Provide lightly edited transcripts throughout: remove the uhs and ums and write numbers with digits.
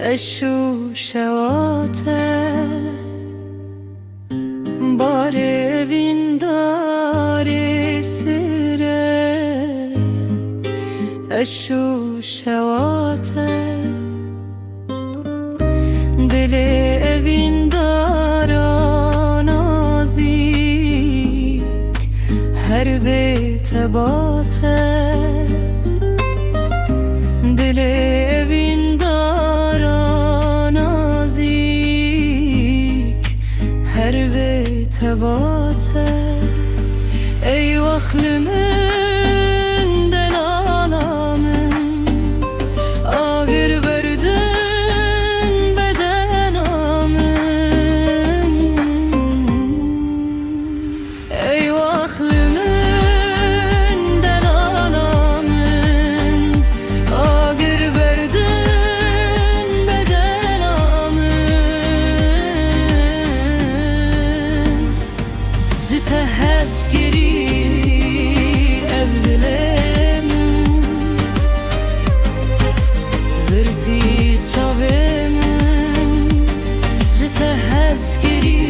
اشو شواته باره وینداره سره اشو شواته دل ویندارا نازی هر بیت باته دل تباته ای vaklimin delalamın ağır verdin bedenamın ey vaklimin delalamın ağır verdin bedenamın زته هزگری evlilem verdi çavem زته هزگری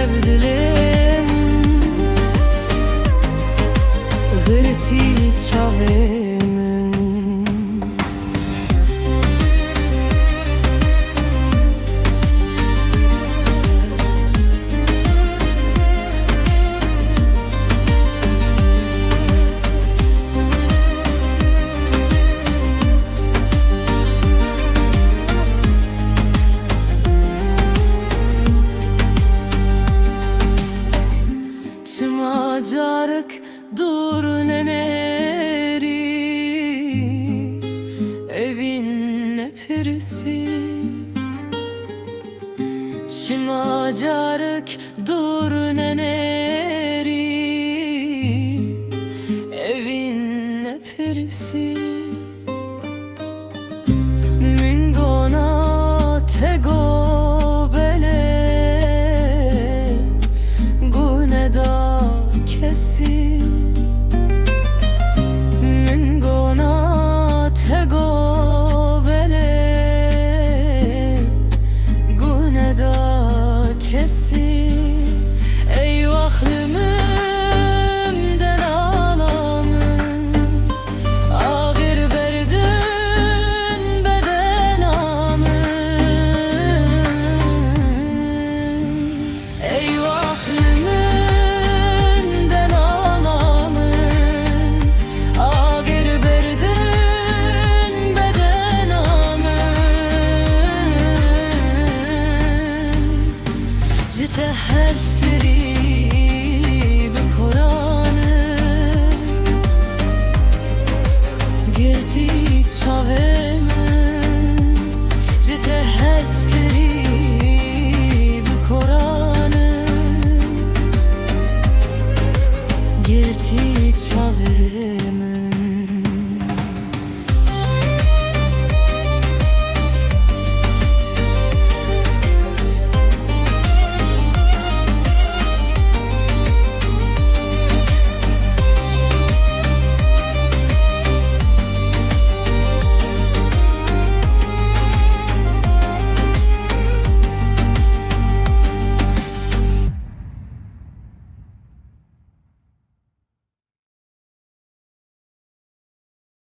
evlilem verdi çavem Çımacarık dur neneri evin nepirisi Çımacarık dur neneri